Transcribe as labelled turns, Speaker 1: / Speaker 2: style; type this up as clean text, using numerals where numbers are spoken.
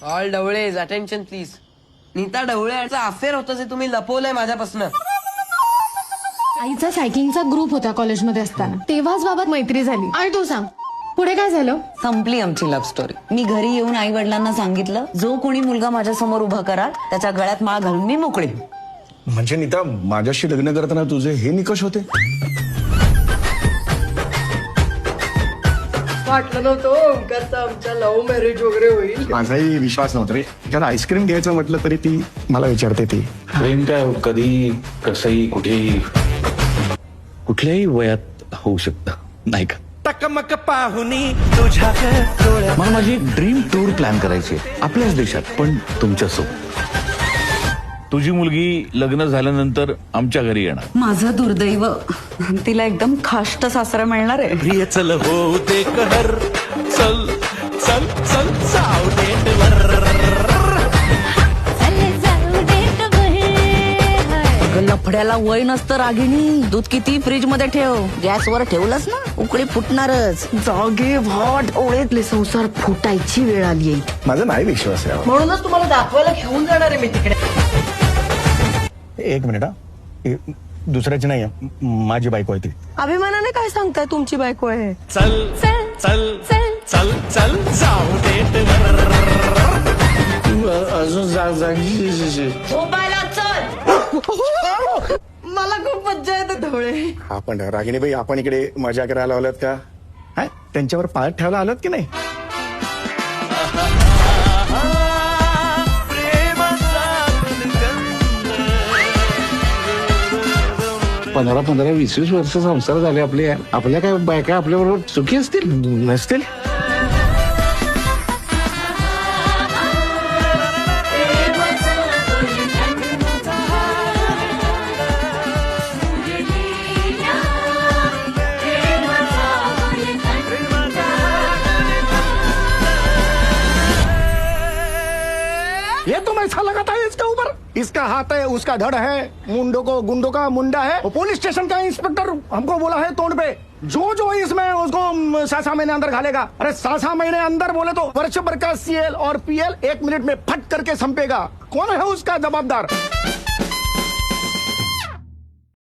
Speaker 1: All ढवळेज attention please. Nita ढवळेचा affair होतं जे तुम्ही लपवलंय माझ्यापासून.
Speaker 2: आईचा सायकलिंगचा ग्रुप होता कॉलेजमध्ये असताना, तेव्हाच बाबत मैत्री झाली. आणि तू सांग पुढे काय झालं?
Speaker 3: संपली आमची लव्ह स्टोरी. मी घरी येऊन आई वडिलांना सांगितलं, जो कोणी मुलगा माझ्या समोर उभा कराल त्याच्या गळ्यात माळ घालून मी मोकळी.
Speaker 4: म्हणजे नीता, माझ्याशी लग्न करताना तुझे हे निकष होते?
Speaker 1: वाटलं नव्हतं ओंकारचं आमच्या लव्ह मॅरेज वगैरे होईल.
Speaker 4: माझाही विश्वास नव्हता रे. कारण आईस्क्रीम घ्यायचं म्हटलं तरी ती मला विचारते. ती
Speaker 5: प्रेम काय कधी कसंही कुठेही कुठल्याही वयात होऊ शकतं, नाही का?
Speaker 6: टकमक पाहुनी तुझ्या डोळ्यात.
Speaker 5: मला माझी ड्रीम टूर प्लॅन करायची आहे आपल्याच देशात, पण तुमच्यासोबत. तुझी मुलगी लग्न झाल्यानंतर आमच्या घरी येणार.
Speaker 3: माझं दुर्दैव, तिला एकदम खाष्ट सासरा मिळणार आहे.
Speaker 6: प्रिय चल हो दे कहर. चल चल चल जाऊ दे वर.
Speaker 3: अगं लफड्याला वय नसतं रागिणी. दूध किती फ्रीज मध्ये ठेव, गॅसवर ठेवलंस ना उकळी फुटणारच. जागे भाट ओळखले, संसार फुटायची वेळ आली आहे.
Speaker 4: माझा नाही विश्वास आहे.
Speaker 1: म्हणूनच तुम्हाला दाखवायला घेऊन जाणार आहे मी तिकडे.
Speaker 4: एक मिनिट हा. दुसऱ्याची नाही आहे, माझी बायको आहे ती.
Speaker 3: अभिमानाने काय सांगताय तुमची बायको आहे?
Speaker 6: चल चल चल चल चल जाऊ दे वर.
Speaker 3: झोपायला चल. मला खूप मज्जा येते ढवळे.
Speaker 4: आपण रागिणीबाई, आपण इकडे मजा करायला आलोत का? हा? त्यांच्यावर पाय ठेवायला आलोत की नाही?
Speaker 5: 15-20 वर्ष संसार झाले आपले. आपल्या काय बायका आपल्याबरोबर सुखी असतील नसतील?
Speaker 4: ये तो ऐसा लगाता है इसके ऊपर. इसका हाथ है, उसका धड़ है, मुंडो को गुंडो का मुंडा है. और पुलिस स्टेशन का इंस्पेक्टर हमको बोला है तोड़ पे, जो इसमें उसको 7 महीने अंदर घालेगा. अरे 7 महीने अंदर बोले तो वर्ष भर का CL और PL 1 मिनट में फट करके संपेगा. कौन है उसका जवाबदार?